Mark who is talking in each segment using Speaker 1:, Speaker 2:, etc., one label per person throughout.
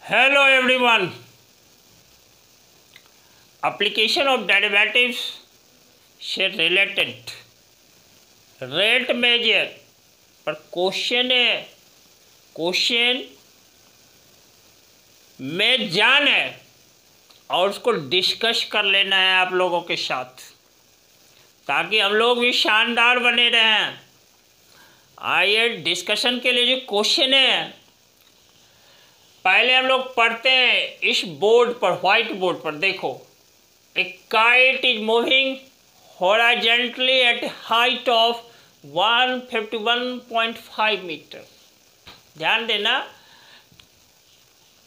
Speaker 1: Hello everyone. Application of derivatives से related rate measure पर question है। क्वेश्चन में जान है और उसको डिस्कस कर लेना है आप लोगों के साथ, ताकि हम लोग भी शानदार बने रहें। आइए डिस्कशन के लिए जो क्वेश्चन है पहले हम लोग पढ़ते हैं। इस बोर्ड पर, व्हाइट बोर्ड पर देखो, a kite is moving horizontally at height of 151.5 metre. ध्यान देना,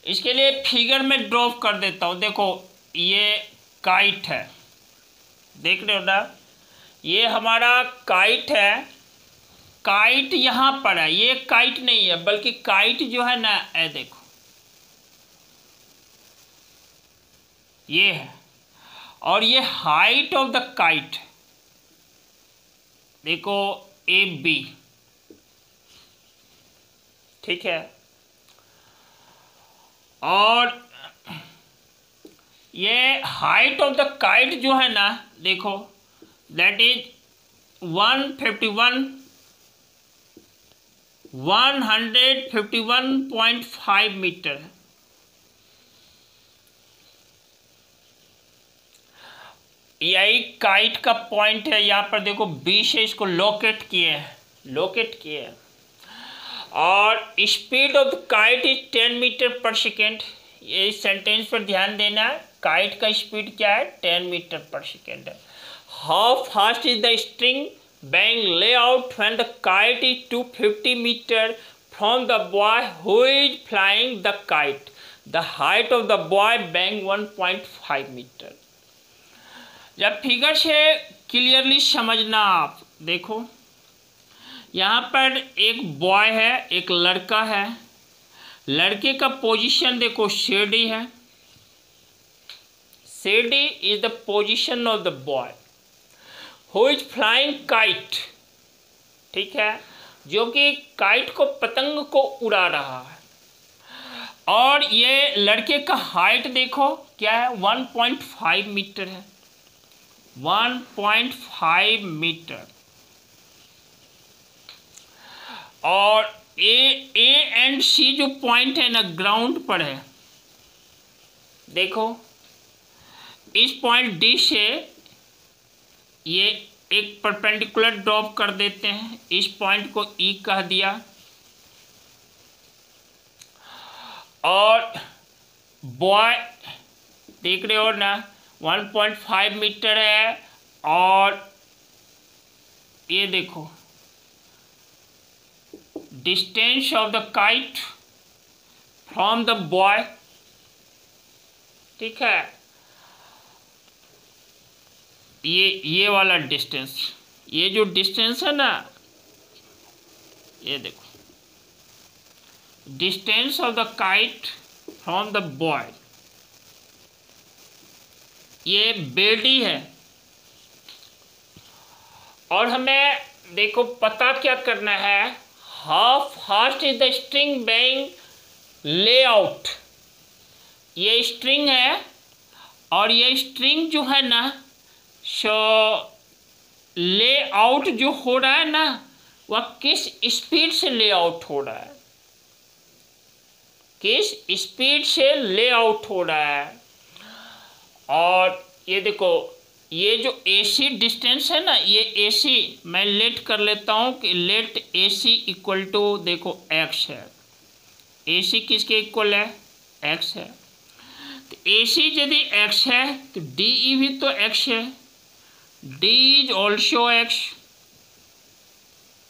Speaker 1: इसके लिए फिगर में ड्रॉप कर देता हूँ। देखो ये काइट है, देख रहे हो ना, ये हमारा काइट है। काइट यहाँ पर है, ये काइट नहीं है बल्कि काइट जो है ना, ये देखो ये है, और ये हाइट ऑफ द काइट देखो ए बी, ठीक है। और ये हाइट ऑफ द काइट जो है ना, देखो दैट इज 151.5 मीटर। यही काइट का पॉइंट है। यहाँ पर देखो बी से इसको लोकेट किए हैं। और speed of the kite is 10 metre per second. ये सेंटेंस पर ध्यान देना, काइट का स्पीड क्या है, 10 मीटर पर सेकेंड है। How fast is the string being layout when the kite is 250 metre from the boy who is flying the kite? The height of the boy being 1.5 metre. जब figure से clearly समझना, आप देखो यहाँ पर एक boy है, एक लड़का है। लड़के का पोजीशन देखो CD है। CD is the position of the boy who is flying kite, ठीक है, जो कि काइट को, पतंग को उड़ा रहा है। और ये लड़के का हाइट देखो क्या है, 1.5 मीटर है, 1.5 मीटर। और ए एंड सी जो पॉइंट है ना, ग्राउंड पर है। देखो इस पॉइंट डी से ये एक परपेंडिकुलर ड्रॉप कर देते हैं। इस पॉइंट को ई कह दिया। और बॉय देख रहे हो ना, 1.5 मीटर है। और ये देखो distance of the kite from the boy, ठीक है। ये वाला डिस्टेंस, ये जो डिस्टेंस है ना, ये देखो distance of the kite from the boy, ये बेडी है। और हमें देखो पता क्या करना है, how fast is the string being layout. ये स्ट्रिंग है और ये स्ट्रिंग जो है ना, सो लेआउट जो हो रहा है ना, वह किस स्पीड से लेआउट हो रहा है, किस स्पीड से लेआउट हो रहा है। और ये देखो ये जो AC डिस्टेंस है ना, ये AC मैं लेट कर लेता हूँ कि लेट AC इक्वल टू, देखो x है। AC किसके इक्वल है, x है। तो AC यदि x है तो DE भी तो x है। D is also x,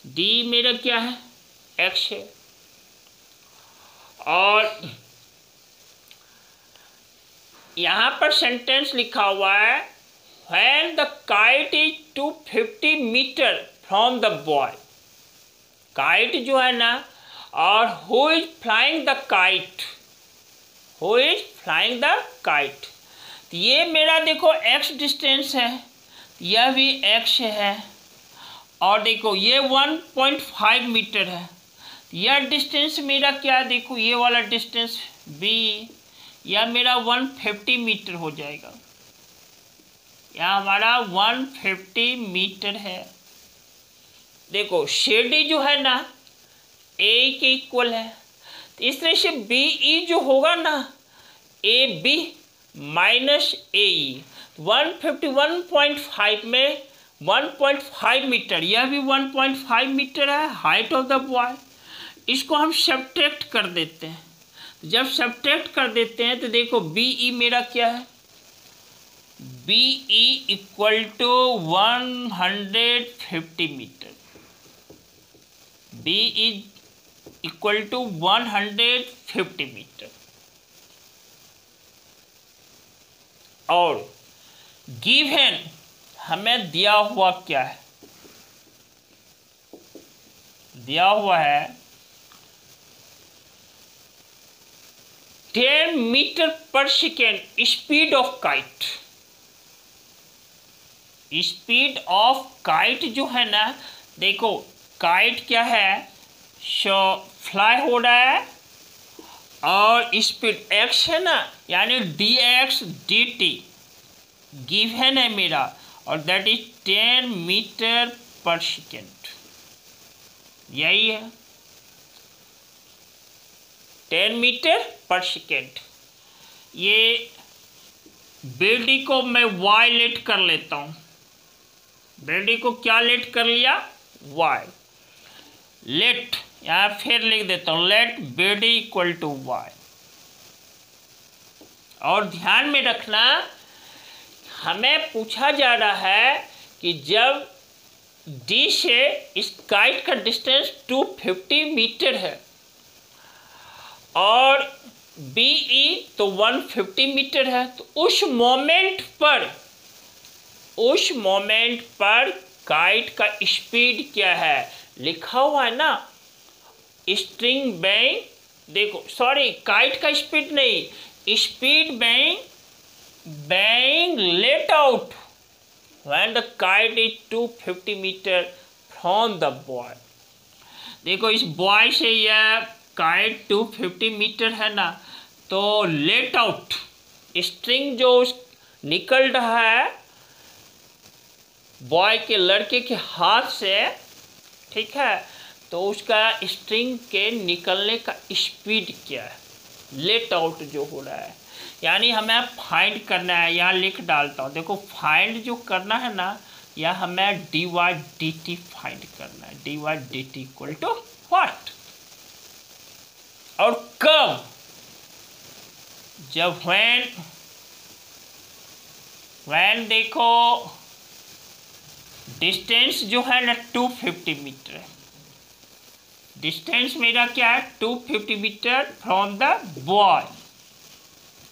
Speaker 1: D मेरा क्या है, x है। और यहाँ पर सेंटेंस लिखा हुआ है, when the kite is 250 metre from the boy। Kite जो है ना, और who is flying the kite, who is flying the kite। तो ये मेरा देखो x डिस्टेंस है, यह भी x है। और देखो ये 1.5 मीटर है, यह डिस्टेंस मेरा क्या है, देखो ये वाला डिस्टेंस बी, यह मेरा 150 मीटर हो जाएगा। यह हमारा 150 मीटर है। देखो शेडी जो है ना ए के इक्वल है, तो इस तरह से बी ई जो होगा ना ए बी माइनस ए ई, 151.5 में 1.5 मीटर, यह भी 1.5 मीटर है हाइट ऑफ द बॉय। इसको हम सब्ट्रैक्ट कर देते हैं। जब सब्ट्रैक्ट कर देते हैं तो देखो बी ई मेरा क्या है, B E equal to 150 metre, B E equal to 150 metre. और गिवन हमें दिया हुआ क्या है, दिया हुआ है 10 metre per second speed of kite. Speed of kite जो है ना, देखो काइट क्या है, फ्लाई हो रहा है और स्पीड x है ना, यानी dx dt गिवन है मेरा, और that is 10 metre per second. यही है 10 मीटर पर सेकेंड। ये बेडी को मैं y लेट कर लेता हूँ, बेडी को क्या लेट कर लिया, y लेट, यहाँ फिर लिख देता हूँ let B D equal to y। और ध्यान में रखना हमें पूछा जा रहा है कि जब D से इस काइट का डिस्टेंस 250 मीटर है और BE तो 150 मीटर है, तो उस मोमेंट पर काइट का स्पीड क्या है, लिखा हुआ है ना स्ट्रिंग बैंग, देखो सॉरी काइट का स्पीड नहीं, speed being let out when the kite is 250 metre from the boy. देखो इस बॉय से यह काइट 250 मीटर है ना, तो लेट आउट स्ट्रिंग जो निकल रहा है बॉय के लड़के के हाथ से, ठीक है, तो उसका स्ट्रिंग के निकलने का स्पीड क्या है, लेट आउट जो हो रहा है, यानी हमें फाइंड करना है। यहाँ लिख डालता हूँ, देखो फाइंड जो करना है ना, यह हमें D Y D T find करना है, D Y D T equal to what, और कब, जब व्हेन देखो डिस्टेंस जो है ना 250 मीटर है, डिस्टेंस मेरा क्या है 250 मीटर फ्रॉम द बॉय,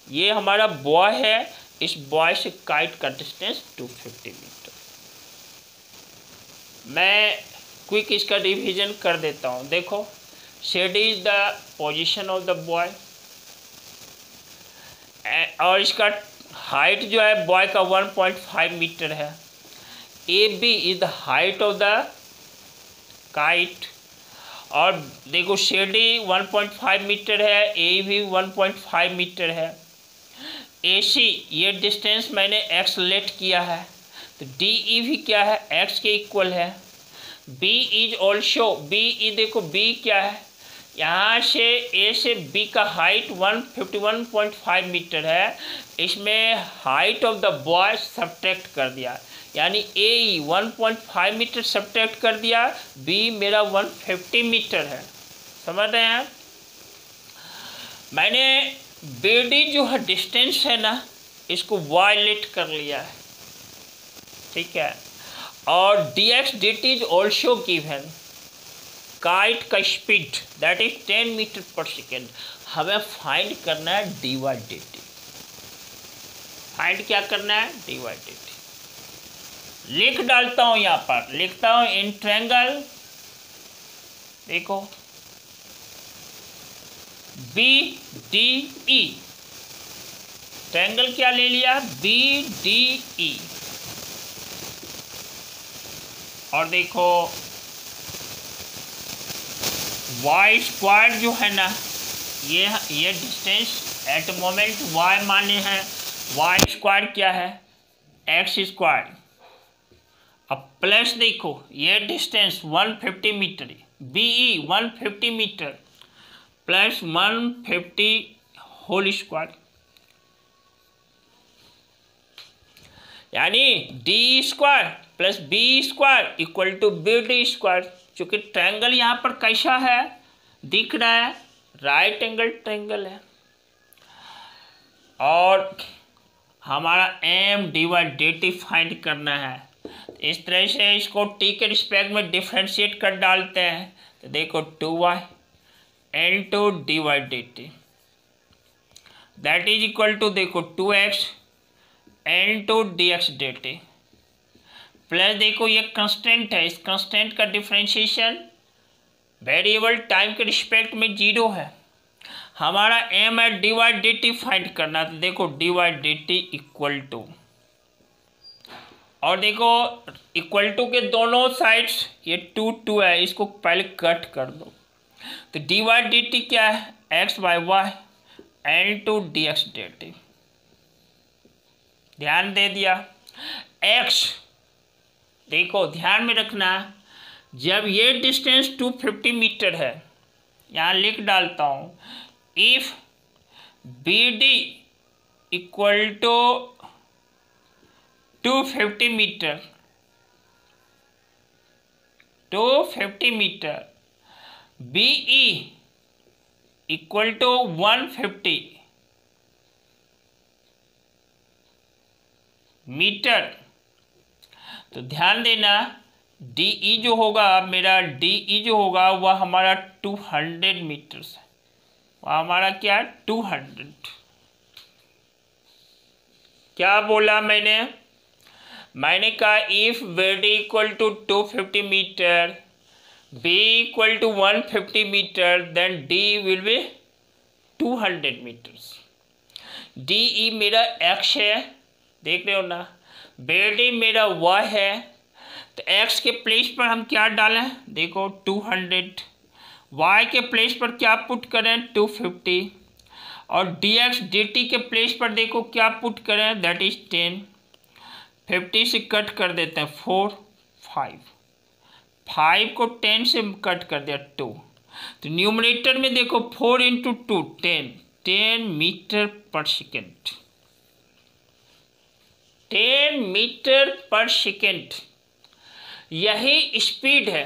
Speaker 1: ये हमारा बॉय है, इस बॉय से काइट का डिस्टेंस 250 मीटर। मैं क्विक इसका रिवीजन कर देता हूँ। देखो shed is the position of the boy, और इसका हाइट जो है बॉय का 1.5 मीटर है, A B is the height of the kite, और देखो शेडी 1.5 मीटर है, ए भी 1.5 मीटर है, ए सी ये डिस्टेंस मैंने एक्स लेट किया है, तो डी ई भी क्या है एक्स के इक्वल है, B is also, B E देखो बी क्या है, यहाँ से ए से बी का हाइट 151.5 मीटर है, इसमें height of the boy subtract कर दिया, यानी ए 1.5 मीटर सब्ट्रैक्ट कर दिया, बी मेरा 150 मीटर है, समझ रहे हैं। मैंने बेडी जो है डिस्टेंस है ना, इसको वायलेट कर लिया है, ठीक है, और D X D T is also given, kite का speed that is 10 metre per second, हमें फाइंड करना है D Y D T, find क्या करना है डी वाई डी टी, लिख डालता हूं, यहाँ पर लिखता हूं इन ट्रायंगल, देखो बी डी ई, ट्रायंगल क्या ले लिया बी डी ई, और देखो वाई स्क्वायर जो है ना, ये डिस्टेंस एट मोमेंट वाई माने हैं, वाई स्क्वायर क्या है एक्स स्क्वायर। अब प्लस देखो ये distance 150 metre, BE 150 metre plus 150 whole square, यानी D square plus B square equal to B D square. चूंकि ट्रायंगल यहाँ पर कैसा है दिख रहा है, राइट एंगल ट्रायंगल है, और हमारा aim divide D T find करना है। इस तरह से इसको टी के रिस्पेक्ट में डिफ्रेंशिएट कर डालते हैं, तो देखो 2y into D Y D T that is equal to देखो 2x into D X D T plus देखो ये कंस्टेंट है, इस कंस्टेंट का डिफ्रेंशिएशन वेरिएबल टाइम के रिस्पेक्ट में 0 है। हमारा एम है D Y D T find करना, तो देखो D Y D T equal to, और देखो इक्वल टू के दोनों साइड्स ये 2 है, इसको पहले कट कर दो, तो डी वाई डी टी क्या है X by Y into D X D T. ध्यान दे दिया x, देखो ध्यान में रखना जब ये डिस्टेंस 250 मीटर है, यहाँ लिख डालता हूँ if B D equal to 250 metre, 250 metre, B E equal to 150 metre, तो ध्यान देना डी ई जो होगा मेरा, डी ई जो होगा वह हमारा 200 मीटर है, वह हमारा क्या है 200। क्या बोला मैंने कहा if B D equal to 250 metre, B equal to 150 metre, then D will be 200 metres. D E मेरा एक्स है, देख रहे हो ना, बेडी मेरा वाई है, तो एक्स के प्लेस पर हम क्या डालें देखो 200, वाई के प्लेस पर क्या पुट करें 250, और डी एक्स डी टी के प्लेस पर देखो क्या पुट करें दैट इज 10, 50 से कट कर देते हैं 4, 5 को 10 से कट कर दिया 2, तो न्यूमरेटर में देखो 4 into 2 10 metre per second, 10 metre per second. यही स्पीड है,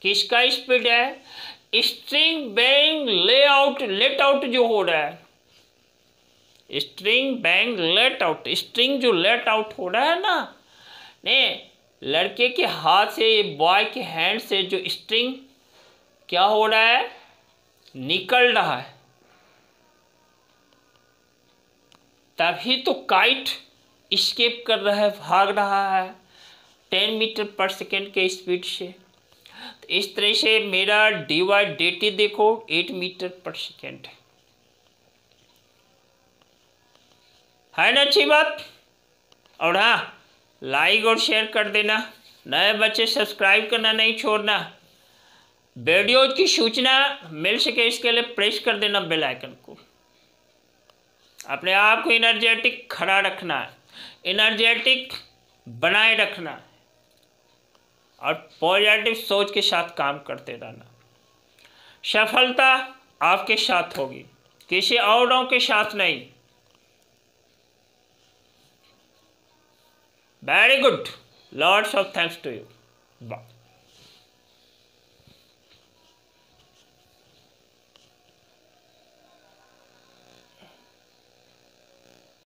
Speaker 1: किसका स्पीड है, स्ट्रिंग बैंग लेट आउट जो हो रहा है, string bang let out, string जो लेट आउट हो रहा है ना, ने लड़के के हाथ से, बॉय के हैंड से जो स्ट्रिंग क्या हो रहा है निकल रहा है, तभी तो काइट स्केप कर रहा है, भाग रहा है 10 मीटर पर सेकेंड के स्पीड से। तो इस तरह से मेरा डी वाई डी टी देखो 8 मीटर पर सेकेंड है ना, अच्छी बात। और हाँ लाइक और शेयर कर देना, नए बच्चे सब्सक्राइब करना नहीं छोड़ना, वीडियो की सूचना मिल सके इसके लिए प्रेस कर देना बेल आइकन को। अपने आप को एनर्जेटिक खड़ा रखना है, एनर्जेटिक बनाए रखना है, और पॉजिटिव सोच के साथ काम करते रहना। सफलता आपके साथ होगी, किसी औरों के साथ नहीं। Very good, lots of thanks to you, bye.